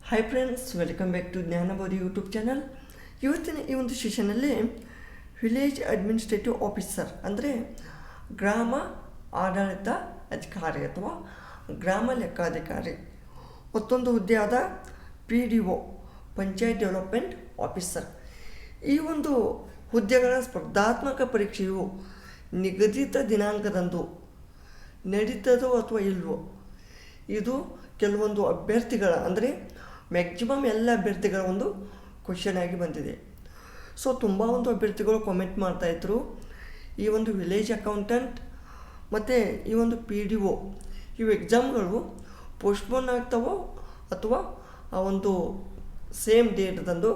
Hi friends, welcome back to Jnanabodhi YouTube channel. ಇವತ್ತಿನ ಈ ಒಂದು ಸೆಷನಲ್ಲಿ ವಿಲೇಜ್ ಅಡ್ಮಿನಿಸ್ಟ್ರೇಟಿವ್ ಆಫೀಸರ್ ಅಂದರೆ ಗ್ರಾಮ ಆಡಳಿತ ಅಧಿಕಾರಿ ಅಥವಾ ಗ್ರಾಮ ಲೆಕ್ಕಾಧಿಕಾರಿ ಮತ್ತೊಂದು ಹುದ್ದೆಯಾದ PDO ಪಂಚಾಯತ್ ಡೆವಲಪ್ಮೆಂಟ್ ಆಫೀಸರ್. ಈ ಒಂದು ಹುದ್ದೆಗಳ ಸ್ಪರ್ಧಾತ್ಮಕ ಪರೀಕ್ಷೆಯು ನಿಗದಿತ ದಿನಾಂಕದಂದು ನಡೀತದೋ ಅಥವಾ ಇಲ್ವೋ, ಇದು ಕೆಲವೊಂದು ಅಭ್ಯರ್ಥಿಗಳ ಅಂದರೆ ಮ್ಯಾಕ್ಸಿಮಮ್ ಎಲ್ಲ ಅಭ್ಯರ್ಥಿಗಳ ಒಂದು ಕ್ವಶನ್ ಆಗಿ ಬಂದಿದೆ. ಸೊ ತುಂಬ ಒಂದು ಅಭ್ಯರ್ಥಿಗಳು ಕಾಮೆಂಟ್ ಮಾಡ್ತಾಯಿದ್ರು, ಈ ಒಂದು ವಿಲೇಜ್ ಅಕೌಂಟೆಂಟ್ ಮತ್ತು ಈ ಒಂದು PDO ಇವು ಎಕ್ಸಾಮ್ಗಳು ಪೋಸ್ಟ್ಪೋನ್ ಆಗ್ತಾವೋ ಅಥವಾ ಆ ಒಂದು ಸೇಮ್ ಡೇಟ್ದಂದು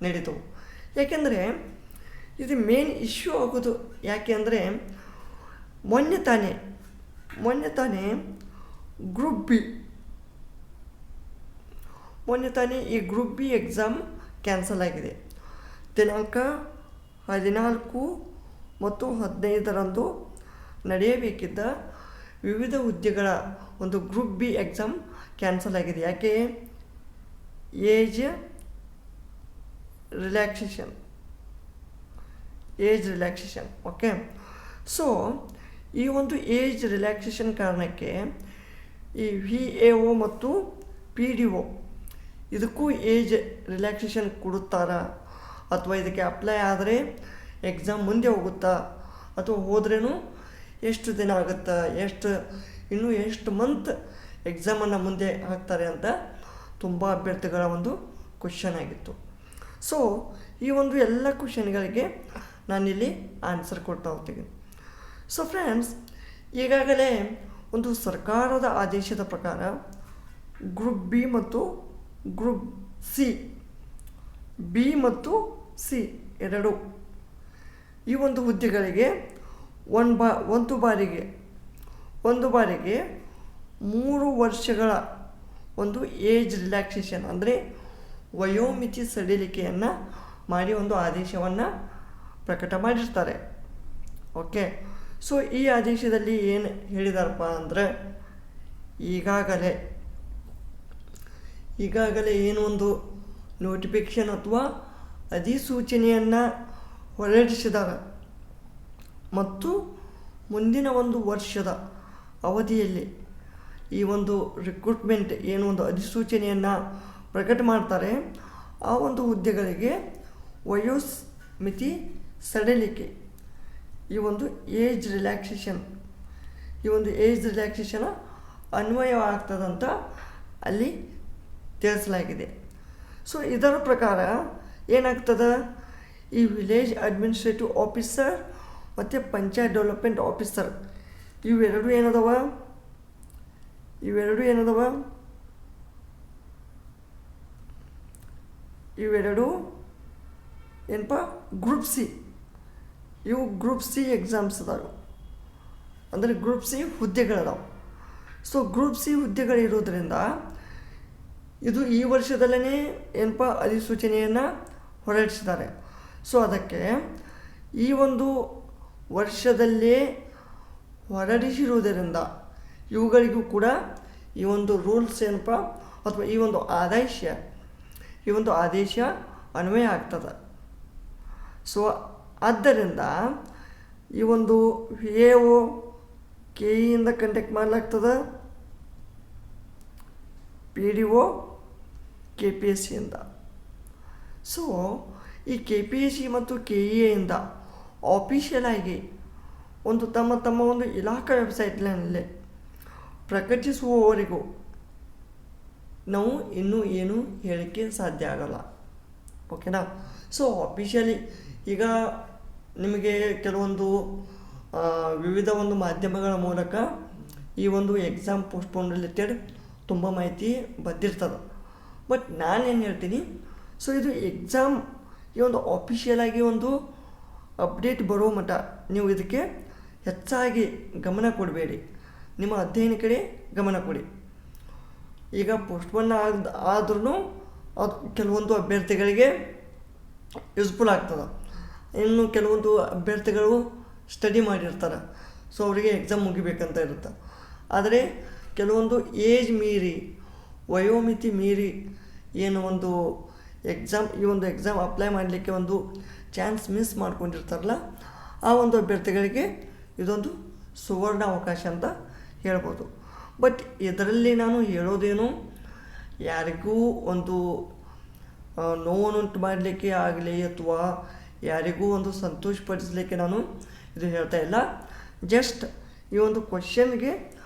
ನಡೀತವೆ. ಯಾಕೆಂದರೆ ಇದು ಮೇನ್ ಇಶ್ಯೂ ಆಗೋದು ಯಾಕೆ ಅಂದರೆ ಮೊನ್ನೆ ತಾನೇ ಈ ಗ್ರೂಪ್ ಬಿ ಎಕ್ಸಾಮ್ ಕ್ಯಾನ್ಸಲ್ ಆಗಿದೆ. ದಿನಾಂಕ 14 ಮತ್ತು 15ರಂದು ನಡೆಯಬೇಕಿದ್ದ ವಿವಿಧ ಹುದ್ದೆಗಳ ಒಂದು ಗ್ರೂಪ್ ಬಿ ಎಕ್ಸಾಮ್ ಕ್ಯಾನ್ಸಲ್ ಆಗಿದೆ. ಯಾಕೆ? Age relaxation. ಓಕೆ, ಸೊ ಈ ಒಂದು ಏಜ್ ರಿಲ್ಯಾಕ್ಸೇಷನ್ ಕಾರಣಕ್ಕೆ ಈ VAO ಮತ್ತು PDO ಇದಕ್ಕೂ ಏಜ್ ರಿಲ್ಯಾಕ್ಸೇಷನ್ ಕೊಡುತ್ತಾರಾ ಅಥವಾ ಇದಕ್ಕೆ ಅಪ್ಲೈ ಆದರೆ ಎಕ್ಸಾಮ್ ಮುಂದೆ ಹೋಗುತ್ತಾ ಅಥವಾ ಹೋದ್ರೇನು ಎಷ್ಟು ದಿನ ಆಗುತ್ತಾ, ಇನ್ನೂ ಎಷ್ಟು ಮಂತ್ ಎಕ್ಸಾಮನ್ನು ಮುಂದೆ ಹಾಕ್ತಾರೆ ಅಂತ ತುಂಬ ಅಭ್ಯರ್ಥಿಗಳ ಒಂದು ಕ್ವಶನ್ ಆಗಿತ್ತು. ಸೊ ಈ ಒಂದು ಎಲ್ಲ ಕ್ವಶನ್ಗಳಿಗೆ ನಾನಿಲ್ಲಿ ಆನ್ಸರ್ ಕೊಡ್ತಾ ಹೋಗ್ತೀನಿ. ಸೊ ಫ್ರೆಂಡ್ಸ್, ಈಗಾಗಲೇ ಒಂದು ಸರ್ಕಾರದ ಆದೇಶದ ಪ್ರಕಾರ ಗ್ರೂಪ್ ಬಿ ಮತ್ತು ಗ್ರೂಪ್ ಸಿ, ಬಿ ಮತ್ತು ಸಿ ಎರಡು ಈ ಒಂದು ಹುದ್ದೆಗಳಿಗೆ ಒಂದು ಬಾರಿಗೆ 3 ವರ್ಷಗಳ ಒಂದು ಏಜ್ ರಿಲ್ಯಾಕ್ಸೇಷನ್ ಅಂದರೆ ವಯೋಮಿತಿ ಸಡಿಲಿಕೆಯನ್ನು ಮಾಡಿ ಒಂದು ಆದೇಶವನ್ನು ಪ್ರಕಟ ಮಾಡಿರ್ತಾರೆ. ಓಕೆ, ಸೊ ಈ ಆದೇಶದಲ್ಲಿ ಏನು ಹೇಳಿದಾರಪ್ಪ ಅಂದರೆ ಈಗಾಗಲೇ ಏನು ಒಂದು ನೋಟಿಫಿಕೇಷನ್ ಅಥವಾ ಅಧಿಸೂಚನೆಯನ್ನು ಹೊರಡಿಸಿದ್ದಾರೆ ಮತ್ತು ಮುಂದಿನ ಒಂದು ವರ್ಷದ ಅವಧಿಯಲ್ಲಿ ಈ ಒಂದು ರಿಕ್ರೂಟ್ಮೆಂಟ್ ಏನು ಒಂದು ಅಧಿಸೂಚನೆಯನ್ನು ಪ್ರಕಟ ಮಾಡ್ತಾರೆ, ಆ ಒಂದು ಹುದ್ದೆಗಳಿಗೆ ವಯೋಮಿತಿ ಸಡಿಲಿಕೆ ಈ ಒಂದು ಏಜ್ ರಿಲ್ಯಾಕ್ಸೇಷನ್ ಅನ್ವಯವಾಗ್ತದಂತ ಅಲ್ಲಿ ತಿಳಿಸಲಾಗಿದೆ. ಸೊ ಇದರ ಪ್ರಕಾರ ಏನಾಗ್ತದೆ, ಈ ವಿಲೇಜ್ ಅಡ್ಮಿನಿಸ್ಟ್ರೇಟಿವ್ ಆಫೀಸರ್ ಮತ್ತು ಪಂಚಾಯತ್ ಡೆವಲಪ್ಮೆಂಟ್ ಆಫೀಸರ್ ಇವೆರಡು ಏನದವ ಏನಪ್ಪ ಗ್ರೂಪ್ ಸಿ, ಇವು ಗ್ರೂಪ್ ಸಿ ಎಕ್ಸಾಮ್ಸ್ ಅದಾವೆ ಅಂದರೆ ಗ್ರೂಪ್ ಸಿ ಹುದ್ದೆಗಳದಾವೆ. ಸೊ ಗ್ರೂಪ್ ಸಿ ಹುದ್ದೆಗಳಿರೋದ್ರಿಂದ ಇದು ಈ ವರ್ಷದಲ್ಲೇ ಏನಪ್ಪ ಅಧಿಸೂಚನೆಯನ್ನು ಹೊರಡಿಸಿದ್ದಾರೆ. ಸೊ ಅದಕ್ಕೆ ಈ ಒಂದು ವರ್ಷದಲ್ಲೇ ಹೊರಡಿಸಿರುವುದರಿಂದ ಇವುಗಳಿಗೂ ಕೂಡ ಈ ಒಂದು ರೂಲ್ಸ್ ಏನಪ್ಪ ಅಥವಾ ಈ ಒಂದು ಆದೇಶ ಅನ್ವಯ ಆಗ್ತದೆ. ಸೊ ಆದ್ದರಿಂದ ಈ ಒಂದು VAO KEಯಿಂದ ಕಂಡಕ್ಟ್ ಮಾಡಲಾಗ್ತದೆ, PDO KPSCಯಿಂದ. ಸೊ ಈ KPSC ಮತ್ತು KEಯಿಂದ ಆಫಿಷಿಯಲ್ ಆಗಿ ಒಂದು ತಮ್ಮ ಒಂದು ಇಲಾಖಾ ವೆಬ್ಸೈಟ್ನಲ್ಲಿ ಪ್ರಕಟಿಸುವವರೆಗೂ ನಾವು ಇನ್ನೂ ಏನು ಹೇಳೋಕ್ಕೆ ಸಾಧ್ಯ ಆಗಲ್ಲ. ಓಕೆನಾ? ಸೊ ಆಫಿಷಿಯಲಿ ಈಗ ನಿಮಗೆ ಕೆಲವೊಂದು ವಿವಿಧ ಒಂದು ಮಾಧ್ಯಮಗಳ ಮೂಲಕ ಈ ಒಂದು ಎಕ್ಸಾಮ್ ಪೋಸ್ಟ್ಪೋನ್ ರಿಲೇಟೆಡ್ ತುಂಬ ಮಾಹಿತಿ ಬಂದಿರ್ತದೆ. ಬಟ್ ನಾನೇನು ಹೇಳ್ತೀನಿ, ಸೊ ಇದು ಎಕ್ಸಾಮ್ ಈ ಒಂದು ಆಫಿಷಿಯಲಾಗಿ ಒಂದು ಅಪ್ಡೇಟ್ ಬರೋ ಮಟ್ಟ ನೀವು ಇದಕ್ಕೆ ಹೆಚ್ಚಾಗಿ ಗಮನ ಕೊಡಬೇಡಿ, ನಿಮ್ಮ ಅಧ್ಯಯನ ಕಡೆ ಗಮನ ಕೊಡಿ. ಈಗ ಪೋಸ್ಟ್ಪೋನ್ ಆದ್ರೂ ಅದು ಕೆಲವೊಂದು ಅಭ್ಯರ್ಥಿಗಳಿಗೆ ಯೂಸ್ಫುಲ್ ಆಗ್ತದೆ. ಇನ್ನು ಕೆಲವೊಂದು ಅಭ್ಯರ್ಥಿಗಳು ಸ್ಟಡಿ ಮಾಡಿರ್ತಾರೆ, ಸೊ ಅವರಿಗೆ ಎಕ್ಸಾಮ್ ಮುಗಿಬೇಕಂತ ಇರುತ್ತೆ. ಆದರೆ ಕೆಲವೊಂದು ಏಜ್ ಮೀರಿ ವಯೋಮಿತಿ ಮೀರಿ ಏನು ಒಂದು ಈ ಒಂದು ಎಕ್ಸಾಮ್ ಅಪ್ಲೈ ಮಾಡಲಿಕ್ಕೆ ಒಂದು ಚಾನ್ಸ್ ಮಿಸ್ ಮಾಡ್ಕೊಂಡಿರ್ತಾರಲ್ಲ, ಆ ಒಂದು ಅಭ್ಯರ್ಥಿಗಳಿಗೆ ಇದೊಂದು ಸುವರ್ಣ ಅವಕಾಶ ಅಂತ ಹೇಳ್ಬೋದು. ಬಟ್ ಇದರಲ್ಲಿ ನಾನು ಹೇಳೋದೇನು ಯಾರಿಗೂ ಒಂದು ನೋವನ್ನುಂಟು ಮಾಡಲಿಕ್ಕೆ ಆಗಲಿ ಅಥವಾ ಯಾರಿಗೂ ಒಂದು ಸಂತೋಷಪಡಿಸಲಿಕ್ಕೆ ನಾನು ಇದು ಹೇಳ್ತಾ ಇಲ್ಲ. ಜಸ್ಟ್ ಈ ಒಂದು ಕ್ವಶನ್ಗೆ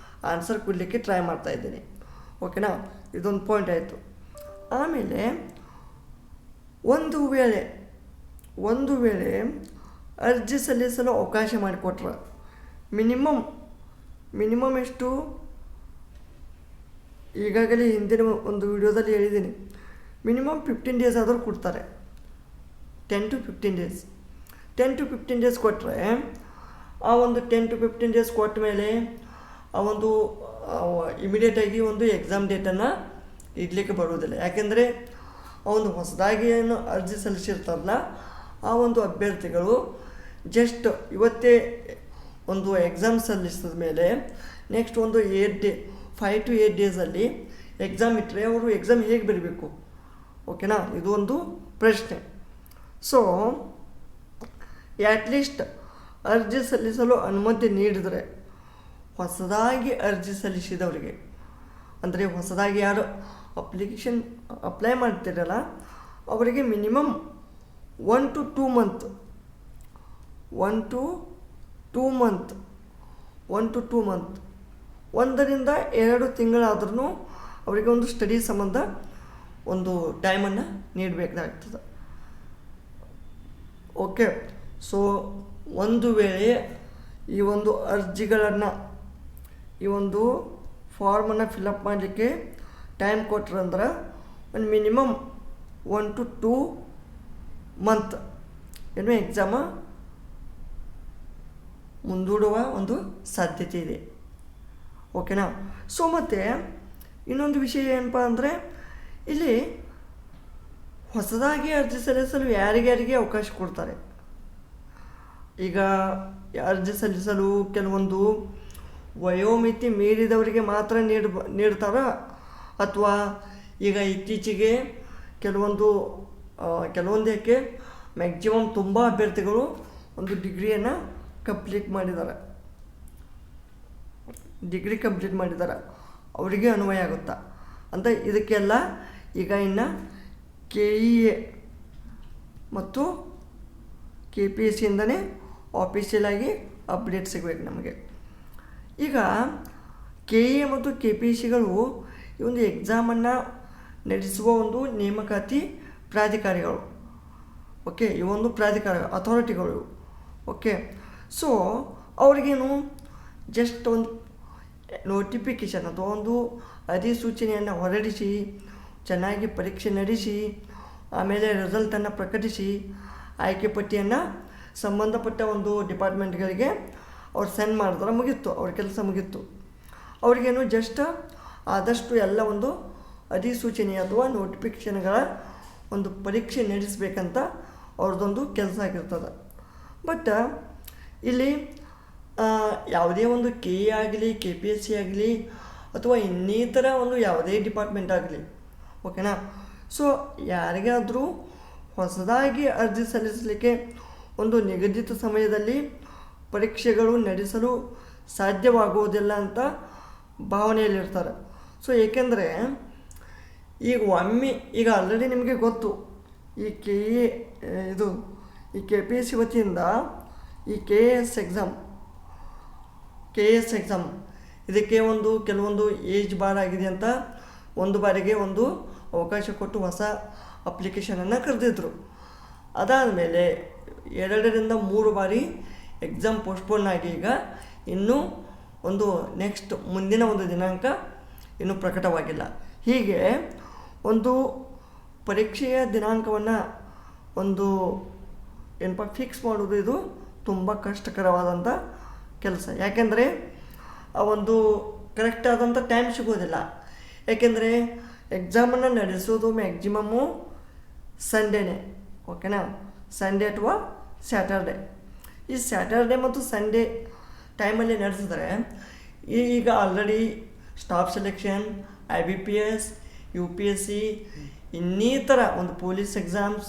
ಆನ್ಸರ್ ಕೊಡಲಿಕ್ಕೆ ಟ್ರೈ ಮಾಡ್ತಾಯಿದ್ದೀನಿ. ಓಕೆನಾ, ಇದೊಂದು ಪಾಯಿಂಟ್ ಆಯಿತು. ಆಮೇಲೆ ಒಂದು ವೇಳೆ ಅರ್ಜಿ ಸಲ್ಲಿಸಲು ಅವಕಾಶ ಮಾಡಿಕೊಟ್ರೆ ಮಿನಿಮಮ್ ಎಷ್ಟು, ಈಗಾಗಲೇ ಹಿಂದಿನ ಒಂದು ವಿಡಿಯೋದಲ್ಲಿ ಹೇಳಿದ್ದೀನಿ, ಮಿನಿಮಮ್ 15 ಡೇಸ್ ಆದರೂ ಕೊಡ್ತಾರೆ. 10 to 15 ಡೇಸ್ 10 to 15 ಡೇಸ್ ಕೊಟ್ಟರೆ ಆ ಒಂದು 10 to 15 ಡೇಸ್ ಕೊಟ್ಟ ಮೇಲೆ ಆ ಒಂದು ಇಮಿಡಿಯೇಟಾಗಿ ಒಂದು ಎಕ್ಸಾಮ್ ಡೇಟನ್ನು ಇಡಲಿಕ್ಕೆ ಬರುವುದಿಲ್ಲ. ಯಾಕೆಂದರೆ ಆ ಒಂದು ಹೊಸದಾಗಿ ಏನು ಅರ್ಜಿ ಸಲ್ಲಿಸಿರ್ತಾರಲ್ಲ ಆ ಒಂದು ಅಭ್ಯರ್ಥಿಗಳು ಜಸ್ಟ್ ಇವತ್ತೇ ಒಂದು ಎಕ್ಸಾಮ್ ಸಲ್ಲಿಸಿದ ಮೇಲೆ ನೆಕ್ಸ್ಟ್ ಒಂದು 5 to 8 ಡೇಸಲ್ಲಿ ಎಕ್ಸಾಮ್ ಇಟ್ಟರೆ ಅವರು ಎಕ್ಸಾಮ್ ಹೇಗೆ ಬರೀಬೇಕು? ಓಕೆನಾ, ಇದು ಒಂದು ಪ್ರಶ್ನೆ. ಸೊ ಅಟ್ಲೀಸ್ಟ್ ಅರ್ಜಿ ಸಲ್ಲಿಸಲು ಅನುಮತಿ ನೀಡಿದರೆ ಹೊಸದಾಗಿ ಅರ್ಜಿ ಸಲ್ಲಿಸಿದವರಿಗೆ, ಅಂದರೆ ಹೊಸದಾಗಿ ಯಾರು ಅಪ್ಲೈ ಮಾಡ್ತಿರಲ್ಲ ಅವರಿಗೆ minimum 1 to 2 month 1 to 2 month 1 ರಿಂದ 2 ತಿಂಗಳಾದ್ರೂ ಅವರಿಗೆ ಒಂದು ಸ್ಟಡಿ ಸಂಬಂಧ ಒಂದು ಟೈಮನ್ನು ನೀಡಬೇಕಾಗ್ತದೆ. ಓಕೆ, ಸೊ ಒಂದು ವೇಳೆ ಈ ಒಂದು ಅರ್ಜಿಗಳನ್ನು ಈ ಒಂದು ಫಾರ್ಮನ್ನು ಫಿಲಪ್ ಮಾಡಲಿಕ್ಕೆ ಟೈಮ್ ಕೊಟ್ರಂದ್ರೆ ಒಂದು ಮಿನಿಮಮ್ 1 to 2 ಮಂತ್ ಏನು ಎಕ್ಸಾಮ ಮುಂದೂಡುವ ಒಂದು ಸಾಧ್ಯತೆ ಇದೆ. ಓಕೆನಾ, ಸೊ ಮತ್ತು ಇನ್ನೊಂದು ವಿಷಯ ಏನಪ್ಪ ಅಂದರೆ ಇಲ್ಲಿ ಹೊಸದಾಗಿ ಅರ್ಜಿ ಸಲ್ಲಿಸಲು ಯಾರಿಗ್ಯಾರಿಗೆ ಅವಕಾಶ ಕೊಡ್ತಾರೆ. ಈಗ ಅರ್ಜಿ ಸಲ್ಲಿಸಲು ಕೆಲವೊಂದು ವಯೋಮಿತಿ ಮೀರಿದವರಿಗೆ ಮಾತ್ರ ನೀಡ್ತಾರ, ಅಥವಾ ಈಗ ಇತ್ತೀಚೆಗೆ ಕೆಲವೊಂದಕ್ಕೆ ಮ್ಯಾಕ್ಸಿಮಮ್ ತುಂಬ ಅಭ್ಯರ್ಥಿಗಳು ಒಂದು ಡಿಗ್ರಿ ಕಂಪ್ಲೀಟ್ ಮಾಡಿದ್ದಾರೆ ಅವರಿಗೆ ಅನ್ವಯ ಆಗುತ್ತಾ ಅಂತ. ಇದಕ್ಕೆಲ್ಲ ಈಗ ಇನ್ನು KEA ಮತ್ತು KPSCಯಿಂದನೇ ಆಫೀಷಿಯಲಾಗಿ ಅಪ್ಡೇಟ್ ಸಿಗಬೇಕು ನಮಗೆ. ಈಗ KEA ಮತ್ತು KPSCಗಳು ಈ ಒಂದು ಎಕ್ಸಾಮನ್ನು ನಡೆಸುವ ಒಂದು ನೇಮಕಾತಿ ಪ್ರಾಧಿಕಾರಿಗಳು. ಓಕೆ, ಈ ಒಂದು ಅಥಾರಿಟಿಗಳು. ಓಕೆ, ಸೊ ಅವ್ರಿಗೇನು ಜಸ್ಟ್ ಒಂದು ನೋಟಿಫಿಕೇಷನ್ ಅಥವಾ ಒಂದು ಅಧಿಸೂಚನೆಯನ್ನು ಹೊರಡಿಸಿ ಚೆನ್ನಾಗಿ ಪರೀಕ್ಷೆ ನಡೆಸಿ ಆಮೇಲೆ ರಿಸಲ್ಟನ್ನು ಪ್ರಕಟಿಸಿ ಆಯ್ಕೆ ಪಟ್ಟಿಯನ್ನು ಸಂಬಂಧಪಟ್ಟ ಒಂದು ಡಿಪಾರ್ಟ್ಮೆಂಟ್ಗಳಿಗೆ ಅವ್ರು ಸೆಂಡ್ ಮಾಡಿದ್ರೆ ಮುಗೀತು, ಅವ್ರ ಕೆಲಸ ಮುಗೀತು. ಅವ್ರಿಗೇನು ಜಸ್ಟ್ ಆದಷ್ಟು ಎಲ್ಲ ಒಂದು ಅಧಿಸೂಚನೆ ಅಥವಾ ನೋಟಿಫಿಕೇಷನ್ಗಳ ಒಂದು ಪರೀಕ್ಷೆ ನಡೆಸಬೇಕಂತ ಅವ್ರದ್ದೊಂದು ಕೆಲಸ ಆಗಿರ್ತದೆ. ಬಟ್ ಇಲ್ಲಿ ಯಾವುದೇ ಒಂದು KE ಆಗಲಿ KPSC ಆಗಲಿ ಅಥವಾ ಇನ್ನಿತರ ಒಂದು ಯಾವುದೇ ಡಿಪಾರ್ಟ್ಮೆಂಟ್ ಆಗಲಿ, ಓಕೆನಾ, ಸೊ ಯಾರಿಗಾದರೂ ಹೊಸದಾಗಿ ಅರ್ಜಿ ಸಲ್ಲಿಸಲಿಕ್ಕೆ ಒಂದು ನಿಗದಿತ ಸಮಯದಲ್ಲಿ ಪರೀಕ್ಷೆಗಳು ನಡೆಸಲು ಸಾಧ್ಯವಾಗುವುದಿಲ್ಲ ಅಂತ ಭಾವನೆಯಲ್ಲಿರ್ತಾರೆ. ಸೊ ಏಕೆಂದರೆ ಈಗ ಆಲ್ರೆಡಿ ನಿಮಗೆ ಗೊತ್ತು, ಈ KPSC ವತಿಯಿಂದ ಈ KAS ಎಕ್ಸಾಮ್ ಇದಕ್ಕೆ ಕೆಲವೊಂದು ಏಜ್ ಬಾರ್ ಆಗಿದೆ ಅಂತ ಒಂದು ಬಾರಿಗೆ ಒಂದು ಅವಕಾಶ ಕೊಟ್ಟು ಹೊಸ ಅಪ್ಲಿಕೇಶನನ್ನು ಕರೆದಿದ್ರು. ಅದಾದಮೇಲೆ 2 ರಿಂದ 3 ಬಾರಿ ಎಕ್ಸಾಮ್ ಪೋಸ್ಟ್ಪೋನ್ ಆಗಿ ಈಗ ಇನ್ನೂ ಒಂದು ನೆಕ್ಸ್ಟ್ ಮುಂದಿನ ಒಂದು ದಿನಾಂಕ ಇನ್ನೂ ಪ್ರಕಟವಾಗಿಲ್ಲ. ಹೀಗೆ ಒಂದು ಪರೀಕ್ಷೆಯ ದಿನಾಂಕವನ್ನು ಫಿಕ್ಸ್ ಮಾಡೋದು ಇದು ತುಂಬ ಕಷ್ಟಕರವಾದಂಥ ಕೆಲಸ. ಯಾಕೆಂದರೆ ಆ ಒಂದು ಕರೆಕ್ಟ್ ಆದಂಥ ಟೈಮ್ ಸಿಗೋದಿಲ್ಲ. ಯಾಕೆಂದರೆ ಎಕ್ಸಾಮನ್ನು ನಡೆಸೋದು ಮ್ಯಾಕ್ಸಿಮಮ್ಮು ಸಂಡೇನೇ, ಓಕೆನಾ, ಸಂಡೇ ಅಥವಾ ಸ್ಯಾಟರ್ಡೆ. ಈ ಸ್ಯಾಟರ್ಡೆ ಮತ್ತು ಸಂಡೇ ಟೈಮಲ್ಲಿ ನಡೆಸಿದ್ರೆ ಈಗ already staff selection, IBPS, UPSC ಇನ್ನಿತರ ಒಂದು ಪೊಲೀಸ್ ಎಕ್ಸಾಮ್ಸ್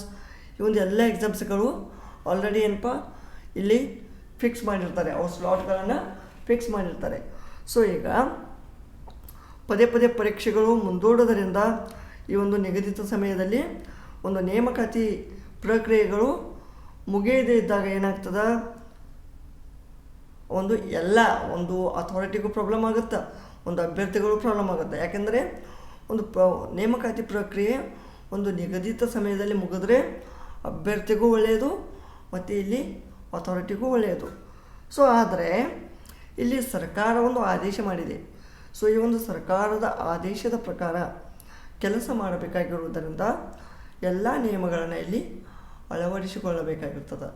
ಈ ಒಂದು ಎಲ್ಲ ಎಕ್ಸಾಮ್ಸ್ಗಳು ಆಲ್ರೆಡಿ ಏನಪ್ಪ ಇಲ್ಲಿ ಫಿಕ್ಸ್ ಮಾಡಿರ್ತಾರೆ, ಅವ್ರ ಸ್ಲಾಟ್ಗಳನ್ನು ಫಿಕ್ಸ್ ಮಾಡಿರ್ತಾರೆ. ಸೊ ಈಗ ಪದೇ ಪದೇ ಪರೀಕ್ಷೆಗಳು ಮುಂದೂಡೋದರಿಂದ ಈ ಒಂದು ನಿಗದಿತ ಸಮಯದಲ್ಲಿ ಒಂದು ನೇಮಕಾತಿ ಪ್ರಕ್ರಿಯೆಗಳು ಮುಗಿಯದೇ ಇದ್ದಾಗ ಏನಾಗ್ತದೆ, ಒಂದು ಎಲ್ಲ ಒಂದು ಅಥಾರಿಟಿಗೂ ಪ್ರಾಬ್ಲಮ್ ಆಗುತ್ತೆ, ಒಂದು ಅಭ್ಯರ್ಥಿಗಳು ಪ್ರಾಬ್ಲಮ್ ಆಗುತ್ತೆ. ಯಾಕೆಂದರೆ ಒಂದು ನೇಮಕಾತಿ ಪ್ರಕ್ರಿಯೆ ಒಂದು ನಿಗದಿತ ಸಮಯದಲ್ಲಿ ಮುಗಿದ್ರೆ ಅಭ್ಯರ್ಥಿಗೂ ಒಳ್ಳೆಯದು ಮತ್ತು ಇಲ್ಲಿ ಅಥಾರಿಟಿಗೂ ಒಳ್ಳೆಯದು. ಸೊ ಆದರೆ ಇಲ್ಲಿ ಸರ್ಕಾರ ಒಂದು ಆದೇಶ ಮಾಡಿದೆ. ಸೊ ಈ ಒಂದು ಸರ್ಕಾರದ ಆದೇಶದ ಪ್ರಕಾರ ಕೆಲಸ ಮಾಡಬೇಕಾಗಿರುವುದರಿಂದ ಎಲ್ಲ ನಿಯಮಗಳನ್ನು ಇಲ್ಲಿ ಅಳವಡಿಸಿಕೊಳ್ಳಬೇಕಾಗಿರ್ತದೆ,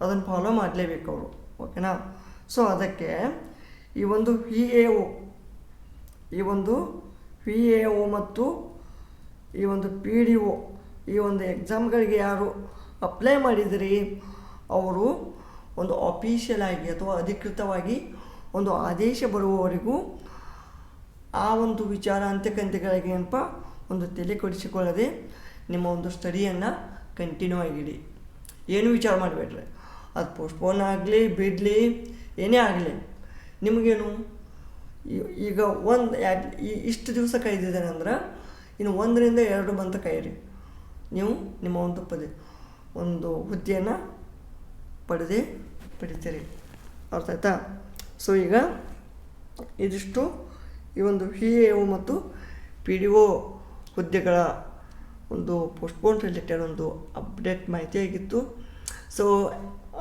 ಅದನ್ನು ಫಾಲೋ ಮಾಡಲೇಬೇಕು ಅವರು. ಓಕೆನಾ? ಸೊ ಅದಕ್ಕೆ ಈ ಒಂದು ವಿ ಎ ಒ ಮತ್ತು ಈ ಒಂದು PDO ಈ ಒಂದು ಎಕ್ಸಾಮ್ಗಳಿಗೆ ಯಾರು ಅಪ್ಲೈ ಮಾಡಿದಿರಿ ಅವರು ಒಂದು ಅಫಿಷಿಯಲ್ ಆಗಿ ಅಥವಾ ಅಧಿಕೃತವಾಗಿ ಒಂದು ಆದೇಶ ಬರುವವರೆಗೂ ಆ ಒಂದು ವಿಚಾರ ಅಂತ್ಯಗಳಿಗೆ ಏನಪ್ಪ ಒಂದು ತಲೆ ಕೊಡಿಸಿಕೊಳ್ಳದೆ ನಿಮ್ಮ ಒಂದು ಸ್ಟಡಿಯನ್ನು ಕಂಟಿನ್ಯೂ ಆಗಿಡಿ. ಏನೂ ವಿಚಾರ ಮಾಡಬೇಡ್ರಿ, ಅದು ಪೋಸ್ಟ್ಪೋನ್ ಆಗಲಿ ಬಿಡಲಿ ಏನೇ ಆಗಲಿ, ನಿಮಗೇನು ಈಗ ಇಷ್ಟು ದಿವಸ ಕಾಯ್ದಿದ್ದೇನೆ ಅಂದ್ರೆ ಇನ್ನು 1 ರಿಂದ 2 ಮಂತ್ ಕಾಯಿರಿ, ನೀವು ನಿಮ್ಮ ಒಂದು ಹುದ್ದೆಯನ್ನು ಪಡಿತೀರಿ. ಅರ್ಥ ಆಯ್ತಾ? ಸೊ ಈಗ ಇದಿಷ್ಟು ಈ ಒಂದು VAO ಮತ್ತು PDO ಹುದ್ದೆಗಳ ಒಂದು ಪೋಸ್ಟ್ಪೋನ್ ರಿಲೇಟೆಡ್ ಒಂದು ಅಪ್ಡೇಟ್ ಮಾಹಿತಿಯಾಗಿತ್ತು. ಸೊ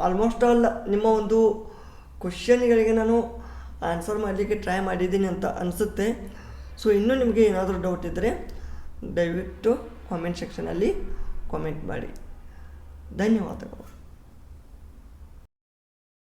ಆಲ್ಮೋಸ್ಟ್ ಆಲ್ ನಿಮ್ಮ ಒಂದು ಕ್ವಶನ್ಗಳಿಗೆ ನಾನು ಆನ್ಸರ್ ಮಾಡಲಿಕ್ಕೆ ಟ್ರೈ ಮಾಡಿದ್ದೀನಿ ಅಂತ ಅನಿಸುತ್ತೆ. ಸೊ ಇನ್ನೂ ನಿಮಗೆ ಏನಾದರೂ ಡೌಟ್ ಇದ್ದರೆ ದಯವಿಟ್ಟು ಕಾಮೆಂಟ್ ಸೆಕ್ಷನಲ್ಲಿ ಕಾಮೆಂಟ್ ಮಾಡಿ. ಧನ್ಯವಾದಗಳು.